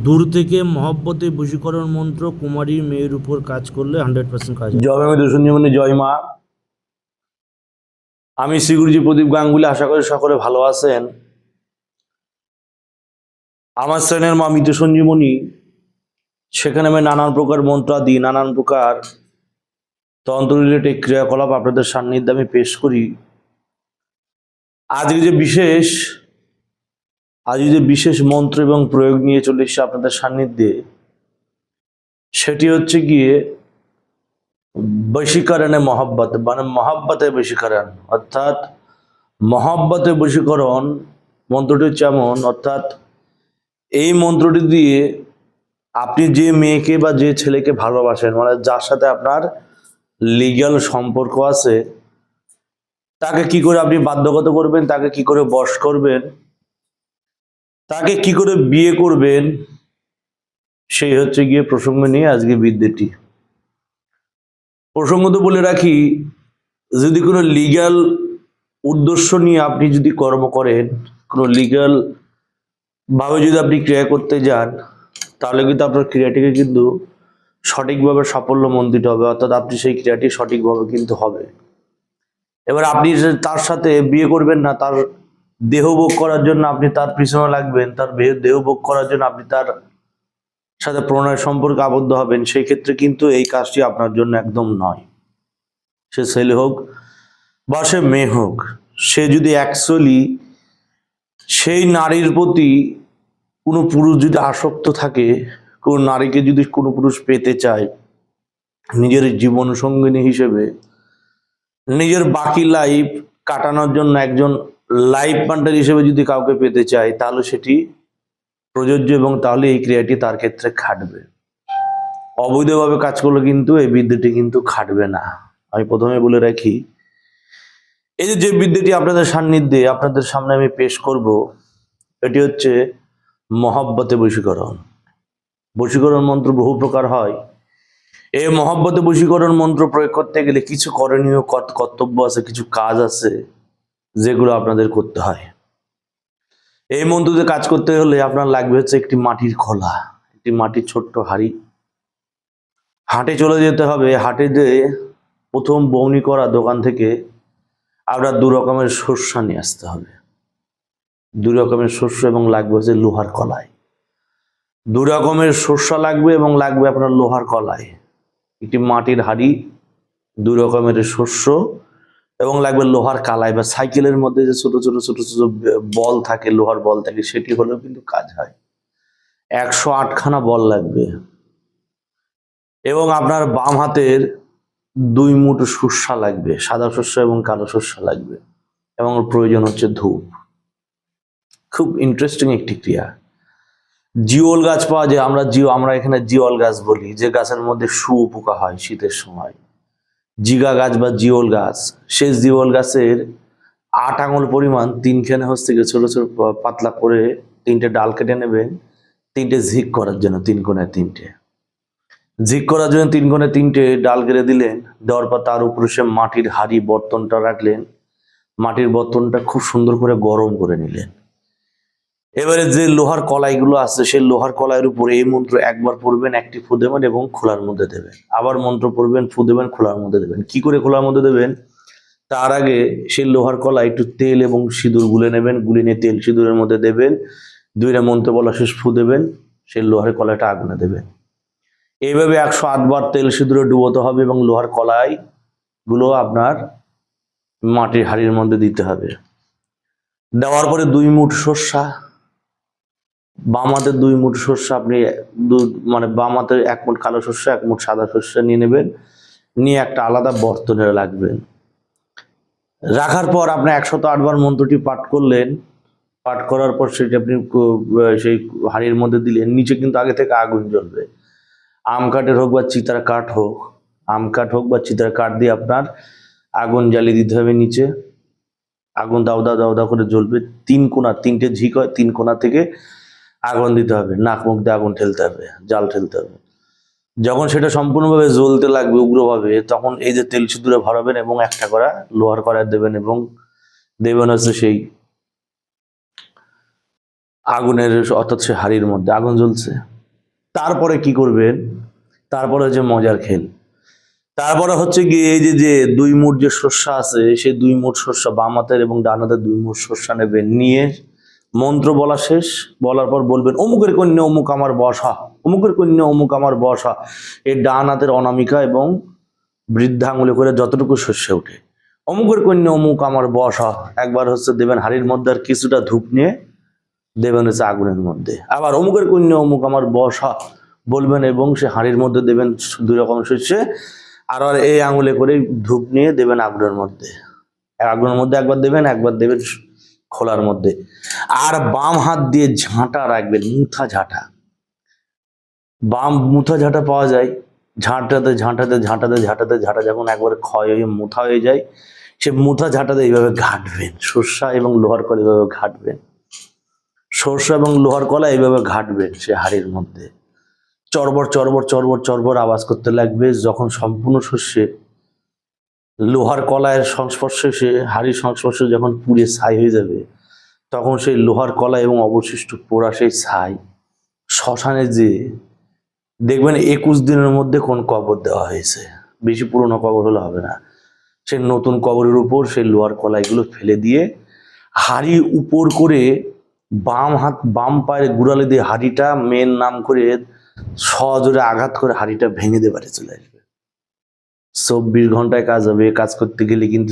দূর থেকে মহব্বতে বশীকরণ মন্ত্র কুমারীর মেয়ের উপর কাজ করলে 100% কাজ হয়। জয় মা সঞ্জীবনী, জয় মা। আমি শ্রী গুরুজি প্রদীপ গাঙ্গুলি। আশা করি সকলে ভালো আছেন। আমার চ্যানেল মা মৃত সঞ্জীবনী, সেখানে আমি নানান প্রকার মন্ত্রাদি, নানান প্রকার তন্ত্র রিলেটেড ক্রিয়াকলাপ আপনাদের সান্নিধ্যে আমি পেশ করি। আজকে যে বিশেষ মন্ত্র এবং প্রয়োগ নিয়ে চলে এসেছে আপনাদের সান্নিধ্যে, সেটি হচ্ছে গিয়ে বশীকরণে মহব্বত, মানে মহব্বতে বশীকরণ, অর্থাৎ মহব্বতে বশীকরণ মন্ত্রটি হচ্ছে এমন, অর্থাৎ এই মন্ত্রটি দিয়ে আপনি যে মেয়েকে বা যে ছেলেকে ভালোবাসেন, মানে যার সাথে আপনার লিগ্যাল সম্পর্ক আছে, তাকে কি করে আপনি বাধ্যগত করবেন, তাকে কি করে বশ করবেন, তাকে কি করে বিয়ে করবেন, সেই হচ্ছে গিয়ে প্রসঙ্গ নিয়ে আজকে বিদ্যাটি। প্রসঙ্গত বলে রাখি, যদি কোনো লিগ্যাল উদ্দেশ্য নিয়ে আপনি যদি কর্ম করেন, কোনো লিগ্যাল ভাবে যদি আপনি ক্রিয়া করতে যান, তাহলে কিন্তু আপনার ক্রিয়াটিকে কিন্তু সঠিকভাবে সাফল্য মণ্ডিত হবে, অর্থাৎ আপনি সেই ক্রিয়াটি সঠিকভাবে কিন্তু হবে। এবার আপনি তার সাথে বিয়ে করবেন না, তার দেহভোগ করার জন্য আপনি তার পিছনে লাগবেন, তার দেহভোগ করার জন্য আপনি তার সাথে প্রণয় সম্পর্কে আবদ্ধ হবেন, সেই ক্ষেত্রে কিন্তু এই কাজটি আপনার জন্য একদম নয়। সে ছেলে হোক বা সে মেয়ে হোক, সে যদি অ্যাকচুয়ালি সেই নারীর প্রতি কোনো পুরুষ যদি আসক্ত থাকে, কোনো নারীকে যদি কোনো পুরুষ পেতে চায় নিজের জীবন সঙ্গিনী হিসেবে, নিজের বাকি লাইফ কাটানোর জন্য একজন লাইফ পার্টনার হিসেবে যদি কাউকে পেতে চায়, তাহলে সেটি প্রযোজ্য এবং তাহলে এই ক্রিয়াটি তার ক্ষেত্রে খাটবে। অবৈধভাবে কাজ করলে কিন্তু এই বিদ্যাটি কিন্তু খাটবে না। আমি প্রথমে বলে রাখি, এই যে বিদ্যাটি আপনাদের সান্নিধ্যে আপনাদের সামনে আমি পেশ করব, এটি হচ্ছে মহব্বতে বশীকরণ। বশীকরণ মন্ত্র বহু প্রকার হয়। এই মহব্বতে বশীকরণ মন্ত্র প্রয়োগ করতে গেলে কিছু করণীয় কর্তব্য আছে, কিছু কাজ আছে যেগুলো আপনাদের করতে হয়। এই মন্ত্রতে কাজ করতে হলে আপনার লাগবে হচ্ছে একটি মাটির খোলা, একটি মাটির ছোট্ট হাঁড়ি। হাটে চলে যেতে হবে। হাটে যেয়ে প্রথম বউনি করা দোকান থেকে আপনার 2 রকমের শস্য নিয়ে আসতে হবে। 2 রকমের শস্য এবং লাগবে হচ্ছে লোহার কলাই। 2 রকমের শস্য লাগবে এবং লাগবে আপনার লোহার কলাই। একটি মাটির হাঁড়ি, 2 রকমের শস্য এবং লাগবে লোহার কালাই, বা সাইকেলের মধ্যে যে ছোট ছোট ছোট ছোট বল থাকে, লোহার বল থাকে, সেটি হলেও কিন্তু কাজ হয়। 108খানা বল লাগবে এবং আপনার বাম হাতের 2 মুঠো শস্য লাগবে, সাদা শস্য এবং কালো শস্য লাগবে, এবং প্রয়োজন হচ্ছে ধূপ। খুব ইন্টারেস্টিং একটি ক্রিয়া। জিওল গাছ পাওয়া যায়, আমরা এখানে জিওল গাছ বলি, যে গাছের মধ্যে শুয়োপোকা হয় শীতের সময়, জিগা গাছ বা জিওল গাছ। সেই জিওল গাছের 8 আঙুল পরিমাণ 3খানে হচ্ছে ছোট ছোট পাতলা করে 3টে ডাল কেটে নেবেন, 3টে ঝিক করার জন্য 3 কোণে 3টে ঝিক করার জন্য 3 কোণে 3টে ডাল কেটে দিলেন। দেওয়ার পর তার উপরে সে মাটির হাঁড়ি বর্তনটা রাখলেন। মাটির বর্তনটা খুব সুন্দর করে গরম করে নিলেন। এবারে যে লোহার কলাইগুলো আছে, সেই লোহার কলাইয়ের উপরে এই মন্ত্র একবার পড়বেন, একটি ফু দেবেন এবং খোলার মধ্যে দেবেন। আবার মন্ত্র পড়বেন, ফু দেবেন, খোলার মধ্যে দেবেন। কি করে খোলার মধ্যে দেবেন? তার আগে সেই লোহার কলাই একটু তেল এবং সিঁদুর গুলে নেবেন, গুলে নিয়ে তেল সিঁদুরের মধ্যে দেবেন। 2টা মন্ত্র বলা শেষ, ফু দেবেন, সেই লোহার কলাইটা আগুনে দেবেন। এইভাবে 108 বার তেল সিঁদুরে ডুবোতে হবে এবং লোহার কলাই গুলো আপনার মাটির হাঁড়ির মধ্যে দিতে হবে। দেওয়ার পরে 2 মুঠ সর্ষা, বাম হাতে 2 মুঠ সর্ষে, আপনি মানে বাম হাতে 1 মুঠ কালো সর্ষে, 1 মুঠ সাদা সর্ষে নিয়ে নেবেন, নিয়ে একটা আলাদা বর্তনে রাখবেন। রাখার পর আপনি 108 বার মন্ত্রটি পাঠ করলেন। পাঠ করার পর সেটি আপনি সেই হাঁড়ির মধ্যে দিলেন। নিচে কিন্তু আগে থেকে আগুন জ্বলবে। আম কাঠের হোক বা চিতার কাঠ হোক, আম কাঠ হোক বা চিতার কাঠ দিয়ে আপনার আগুন জ্বালিয়ে দিতে হবে। নিচে আগুন দাও দাও দাও দাও করে জ্বলবে। 3 কোণা, 3টে ঝিক হয়, 3 কোণা থেকে আগুন দিতে হবে। নাক মুখ দিয়ে আগুন ঠেলতে হবে, জাল ঠেলতে হবে। যখন সেটা সম্পূর্ণভাবে জ্বলতে লাগবে উগ্রভাবে, তখন এই যে তেল সিঁদুরে ভরাবেন এবং একটা করে লোহার কড়াই দেবেন এবং দেবেন হচ্ছে সেই আগুনের, অর্থাৎ সে হাঁড়ির মধ্যে আগুন জ্বলছে। তারপরে কি করবেন, তারপরে হচ্ছে মজার খেল। তারপরে হচ্ছে গিয়ে এই যে যে 2 মুঠ যে শস্যা আছে, সেই 2 মুঠ শস্যা বাম হাতের এবং ডান হাতের 2 মুঠ শস্যা নেবেন, নিয়ে মন্ত্র বলা শেষ, বলার পর বলবেন অমুকের কন্যা অমুক আমার বসা, অমুকের কন্যা অমুক আমার বসা। এই ডান হাতের অনামিকা এবং বৃদ্ধা আঙুলে করে যতটুকু শস্য ওঠে, অমুকের কন্যা অমুক আমার বসা একবার হচ্ছে দেবেন হাড়ির মধ্যে, আর কিছুটা ধূপ নিয়ে দেবেন হচ্ছে আগুনের মধ্যে। আবার অমুকের কন্যা অমুক আমার বসা বলবেন এবং সে হাড়ির মধ্যে দেবেন 2 রকম শস্যে, আর এই আঙুলে করে ধূপ নিয়ে দেবেন আগুনের মধ্যে। আগুনের মধ্যে একবার দেবেন, একবার দেবেন খোলার মধ্যে। আর বাম হাত দিয়ে ঝাঁটা রাখবেন, মুথা ঝাঁটা। বাম মুথা ঝাঁটা পাওয়া যায়, ঝাঁটাতে ঝাঁটাতে ঝাঁটাতে ঝাঁটাতে ঝাঁটা যখন একবারে ক্ষয় হয়ে মুথা হয়ে যায়, সে মুথা ঝাঁটাতে এইভাবে ঘাঁটবেন, সর্ষা এবং লোহার কলা এইভাবে ঘাঁটবেন, সর্ষা এবং লোহার কলা এইভাবে ঘাঁটবেন সে হাড়ির মধ্যে। চরবর চরবর চরবর চরবর আওয়াজ করতে লাগবে। যখন সম্পূর্ণ শস্যে লোহার কলায়ের সংস্পর্শে, সে হাড়ির সংস্পর্শে যখন পুড়ে ছাই হয়ে যাবে, তখন সেই লোহার কলা এবং অবশিষ্ট পোড়া সেই ছাই শ্মশানে যে দেখবেন 21 দিনের মধ্যে কোন কবর দেওয়া হয়েছে, বেশি পুরনো কবর হলে হবে না, সে নতুন কবরের উপর সেই লোহার কলাইগুলো ফেলে দিয়ে হাড়ি উপর করে বাম হাত বাম পায়ের গুড়ালে দিয়ে হাড়িটা মেন নাম করে সজোরে আঘাত করে হাড়িটা ভেঙে দিয়ে বাড়ি চলে আসবে। 24 ঘন্টায় কাজ হবে। কাজ করতে গেলে কিন্তু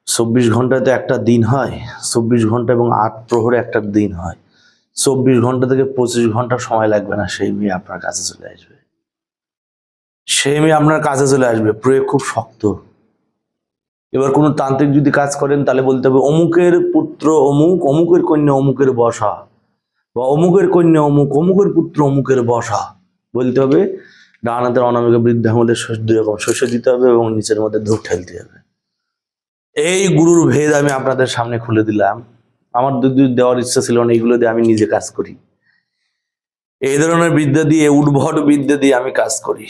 24 ঘন্টায় তো একটা দিন হয়, 24 ঘন্টা এবং 8 প্রহরে একটা দিন হয়। 24 ঘন্টা থেকে 25 ঘন্টা সময় লাগবে না, সেই মেয়ে আপনার কাছে চলে আসবে। সেই মেয়ে আপনার কাছে চলে আসবে। প্রয়োগ খুব শক্ত। এবার কোনো তান্ত্রিক যদি কাজ করেন তাহলে বলতে হবে অমুকের পুত্র অমুক, অমুকের কন্যা অমুকের বসা, বা অমুকের কন্যা অমুক, অমুকের পুত্র অমুকের বসা বলতে হবে। ডান হাতের অনামিকা বৃদ্ধা আমাদের 2 রকম শস্য দিতে হবে এবং নিচের মধ্যে ধূপ ঠেলতে হবে। এই গুরুর ভেদ আমি আপনাদের সামনে খুলে দিলাম। আমার যদি দেওয়ার ইচ্ছা ছিল না, এইগুলো দিয়ে আমি নিজে কাজ করি। এই ধরনের বিদ্যা দিয়ে, উদ্ভট বিদ্যা দিয়ে আমি কাজ করি।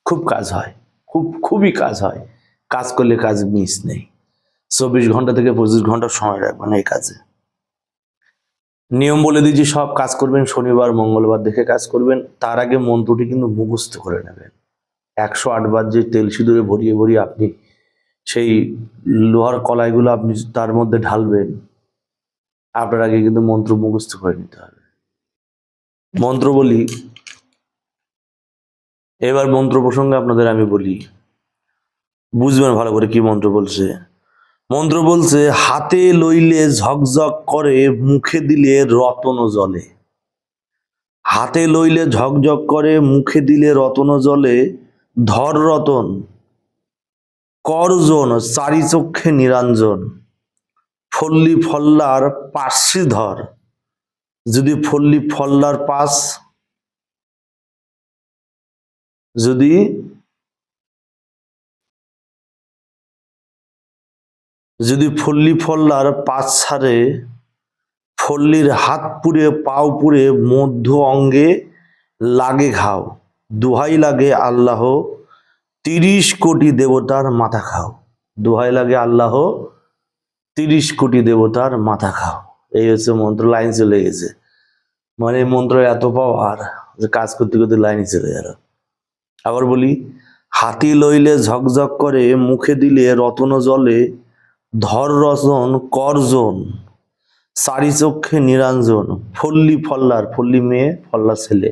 খুব কাজ হয়, খুবই কাজ হয়। কাজ করলে কাজ মিস নেই। 24 ঘন্টা থেকে 25 ঘন্টা সময় রাখবেন এই কাজে। নিয়ম বলে দিয়েছি, সব কাজ করবেন শনিবার মঙ্গলবার দেখে কাজ করবেন। তার আগে মন্ত্রটি কিন্তু মুখস্থ করে নেবেন। 108 বার যে তেল সিঁদুরে ভরিয়ে ভরিয়ে আপনি সেই লোহার কলাইগুলো আপনি তার মধ্যে ঢালবেন, আপনার আগে কিন্তু মন্ত্র মুখস্থ করে নিতে হবে। মন্ত্র বলি, এবার মন্ত্র প্রসঙ্গে আপনাদের আমি বলি, বুঝবেন ভালো করে কি মন্ত্র বলছে। মন্ত্র বলছে হাতে লইলে ঝকঝক করে, মুখে দিলে রতন জলে। হাতে লইলে ঝকঝক করে, মুখে দিলে রতন জলে। ধর রতন করজন, চারি চক্ষে নিরঞ্জন। ফল্লি ফল্লার পাশে ধর, যদি ফল্লি ফল্লার পাশ, যদি ফল্লি ফল্লার পাশ ছাড়ে, ফল্লির হাত পুড়ে পাও পুড়ে মধ্য অঙ্গে লাগে ঘাও। দোহাই লাগে আল্লাহ 30 কোটি দেবতার মাথা খাও। দোহাই লাগে আল্লাহ 30 কোটি দেবতার মাথা খাও। এই হচ্ছে মন্ত্র। লাইন চলে গেছে, মানে মন্ত্র এত পাওয়ার যে কাজ করতে করতে লাইনে চলে গেল। আবার বলি, হাতি লইলে ঝকঝক করে, মুখে দিলে রতন জলে। ধর রতন করজন, চারি চক্ষে নিরঞ্জন। ফল্লি ফল্লার, ফল্লি মেয়ে ফল্লা ছেলে,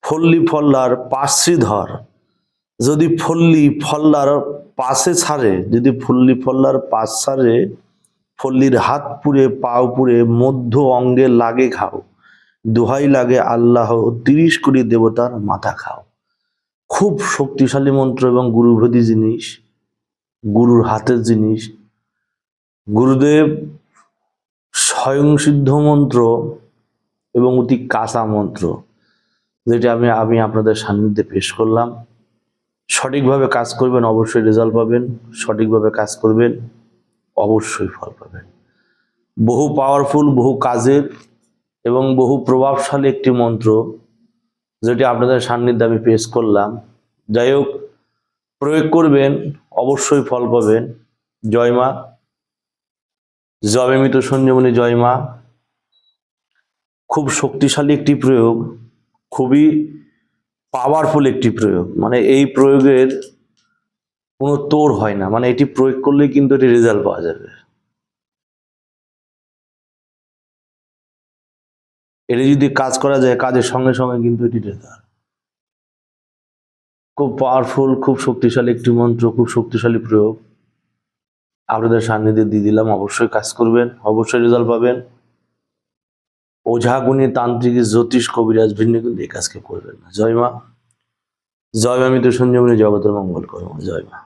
ফল্লি ফল্লার পাশে ধর, যদি ফল্লি ফল্লার পাশে ছাড়ে, যদি ফল্লি ফল্লার পাশ ছাড়ে। ফল্লির হাত পুড়ে পাও পুড়ে মধ্য অঙ্গে লাগে খাও। দোহাই লাগে আল্লাহ 30 কোটি দেবতার মাথা খাও। খুব শক্তিশালী মন্ত্র এবং গুরুভেদী জিনিস, গুরুর হাতের জিনিস। গুরুদেব স্বয়ং সিদ্ধ মন্ত্র এবং অতি কাঁচা মন্ত্র, যেটা আমি আপনাদের সান্নিধ্যে পেশ করলাম। সঠিকভাবে কাজ করবেন, অবশ্যই রেজাল্ট পাবেন। সঠিকভাবে কাজ করবেন, অবশ্যই ফল পাবেন। বহু পাওয়ারফুল, বহু কাজের এবং বহু প্রভাবশালী একটি মন্ত্র, যেটি আপনাদের সান্নিধ্যে আমি পেশ করলাম। যাই হোক, প্রয়োগ করবেন, অবশ্যই ফল পাবেন। জয় মা। জবে মৃত সঞ্জীবনী। জয় মা। খুব শক্তিশালী একটি প্রয়োগ, খুবই পাওয়ারফুল একটি প্রয়োগ। মানে এই প্রয়োগের কোনো তোড় হয় না, মানে এটি প্রয়োগ করলেই কিন্তু এটি রেজাল্ট পাওয়া যাবে। এটি যদি কাজ করা যায়, কাজের সঙ্গে সঙ্গে কিন্তু এটি রেজাল্ট। খুব পাওয়ারফুল, খুব শক্তিশালী একটি মন্ত্র, খুব শক্তিশালী প্রয়োগ আপনাদের সান্নিধ্যে দিয়ে দিলাম। অবশ্যই কাজ করবেন, অবশ্যই রেজাল্ট পাবেন। ওঝা গুণী তান্ত্রিক জ্যোতিষ কবিরাজ ভিন্ন কিন্তু এই কাজকে করবেন না। জয় মা, জয় মা মৃত্যু সঞ্জীবনী, জগতের মঙ্গল করো। জয় মা।